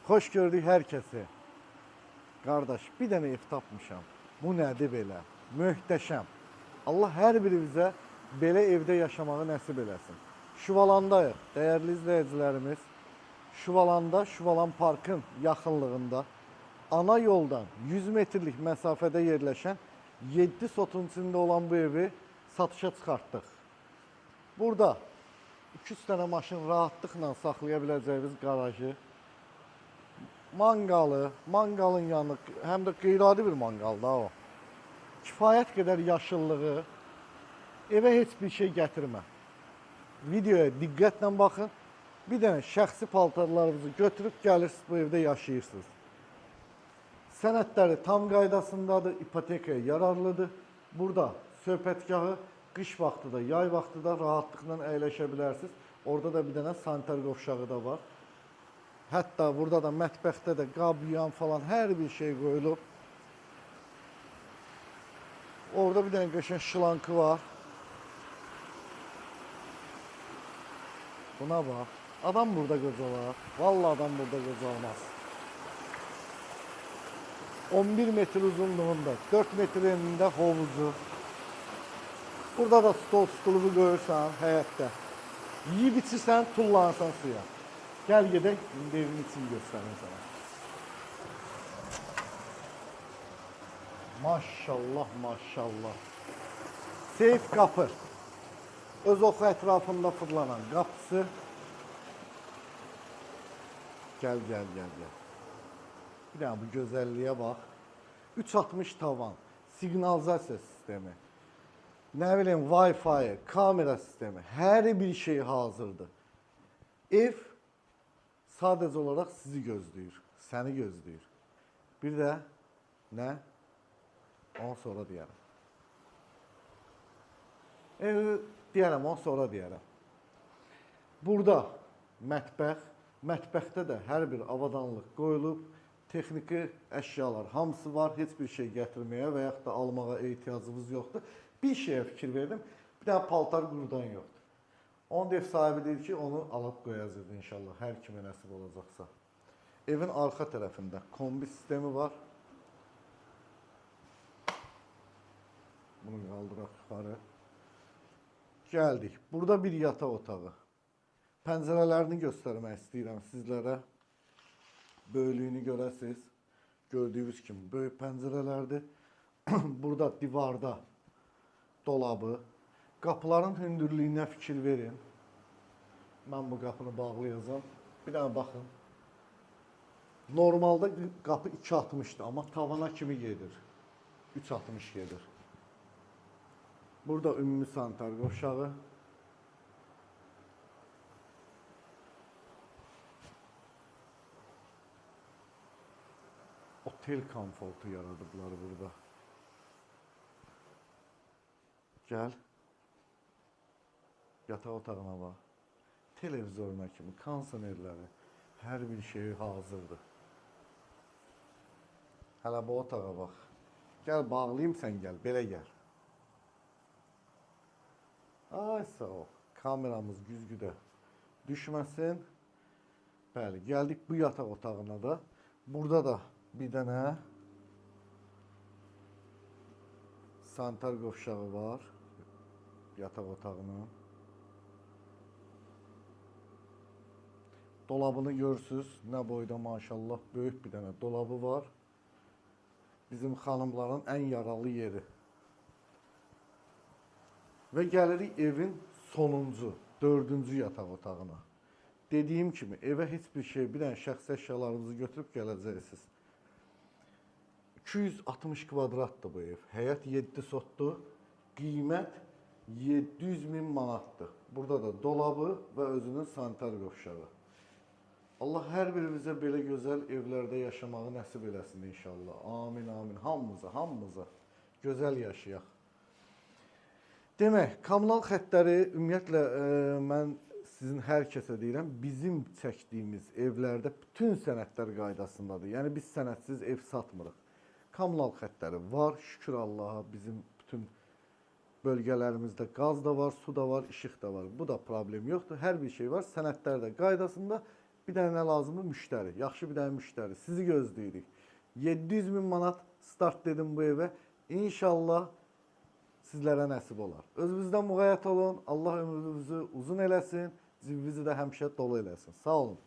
Hoş gördük herkesi. Kardeş, bir dənə ev tapmışam. Bu nədir belə? Möhtəşəm. Allah hər birimizə belə evdə yaşamağı nəsib eləsin. Şuvalandayıq, dəyərli izləyicilərimiz. Şuvalanda, Şuvalan Parkın yaxınlığında ana yoldan 100 metrlik məsafədə yerləşən 7 sotun içində olan bu evi satışa çıxartdıq. Burada 200 dənə maşın rahatlıqla saxlaya biləcəyimiz qarajı, mangalı, mangalın yanı, həm də qeyri-adi bir mangalda o. Kifayət qədər yaşıllığı, evə heç bir şey gətirmə. Videoya diqqətlə baxın. Bir dənə şəxsi paltarlarınızı götürüb gəlirsiniz, bu evdə yaşayırsınız. Sənədləri tam qaydasındadır, ipotekaya yararlıdır. Burada söhbətgahı qış vaxtı da, yay vaxtı da rahatlıqla əyləşə bilərsiniz. Orada da bir dənə sanitar qovşağı da var. Hətta burada da mətbəxdə də qab, yuyan falan hər bir şey qoyulub. Orada bir dənə qəşəng şlankı var. Buna bax. Adam burada qocalar. Vallahi adam burada qocalmaz. 11 metr uzunluğunda, 4 metr enində hovuzu. Burada da stol stulubu qoyursan həyətdə. Yiyib içirsən, tullansan suya. Gəl gedək, indi evin içini göstərim sana. Maşallah, maşallah. Seyf qapı. Öz oxu ətrafında fırlanan qapısı. Gəl, gəl, gəl, gəl. Bir dənə bu gözəlliyə bax. 360 tavan, siqnalizasiya sistemi, nə bileyim, Wi-Fi, kamera sistemi, hər bir şey hazırdır. Ev sadəcə olaraq sizi gözləyir, səni gözləyir. Bir də nə? Onu sonra deyərəm. Evi deyərəm, onu sonra deyərəm. Burada mətbəx, mətbəxdə də hər bir avadanlıq qoyulub, texniki əşyalar hamısı var, heç bir şey gətirməyə və yaxud da almağa ehtiyacımız yoxdur. Bir şeyə fikir verdim, bir dənə paltar qurudan yoxdur. Onun da ev sahibi deyir ki, onu alıb qoyacaq inşallah, hər kimə nəsib olacaqsa. Evin arxa tərəfində kombi sistemi var. Bunu qaldıraq yuxarı. Gəldik. Burada bir yataq otağı. Pəncərələrini göstərmək istəyirəm sizlərə. Böyüklüyünü görəsiniz. Gördüyünüz kimi böyük pəncərələrdir. Burada divarda dolabı. Qapıların hündürlüyünə fikir verin. Mən bu qapını bağlayacağım. Bir dənə baxın. Normalda qapı 2.60'dır, amma tavana kimi gedir. 3.60 gedir. Burada ümumi sanitar qovşağı. Otel komfortu yaradıblar burada. Gəl. Yataq otağına bax. Televizoruna kimi, kondisionerləri, hər bir şey hazırdır. Hələ bu otağa bax. Gəl bağlayayım, sən gəl, belə gəl. Ay sağ ol. Kameramız güzgüdə düşməsin. Bəli, gəldik bu yataq otağına da. Burada da bir dənə sanitar qovşağı var yataq otağının. Dolabını görürsünüz, nə boyda maşallah böyük bir dənə dolabı var. Bizim xanımların ən yaralı yeri. Və gəlirik evin sonuncu, 4-cü yataq otağına. Dediyim kimi evə heç bir şey, bir dənə şəxsi əşyalarınızı götürüb gələcəksiniz. 260 kvadratdır bu ev. Həyət 7 sotdur. Qiymət 700.000 manatdır. Burada da dolabı və özünün sanitar qovşağı. Allah hər birimizə belə gözəl evlərdə yaşamağı nəsib eləsin inşallah. Amin, amin. Hamımıza, hamımıza gözəl yaşayaq. Demək, kommunal xəttləri ümumiyyətlə mən sizin hər kəsə deyirəm, bizim çəkdiyimiz evlərdə bütün sənədlər qaydasındadır. Yəni biz sənədsiz ev satmırıq. Kommunal xəttləri var, şükür Allaha, bizim bütün bölgələrimizdə qaz da var, su da var, işıq da var. Bu da problem yoxdur. Hər bir şey var, sənədlər də qaydasında. Bir dənə nə lazımdır? Müştəri. Yaxşı bir dənə müştəri. Sizi gözləyirik. 700 min manat start dedim bu evə. İnşallah sizlərə nəsib olar. Özünüzdən müğayət olun. Allah ömrünüzü uzun eləsin. Cibinizi də həmişə dolu eləsin. Sağ olun.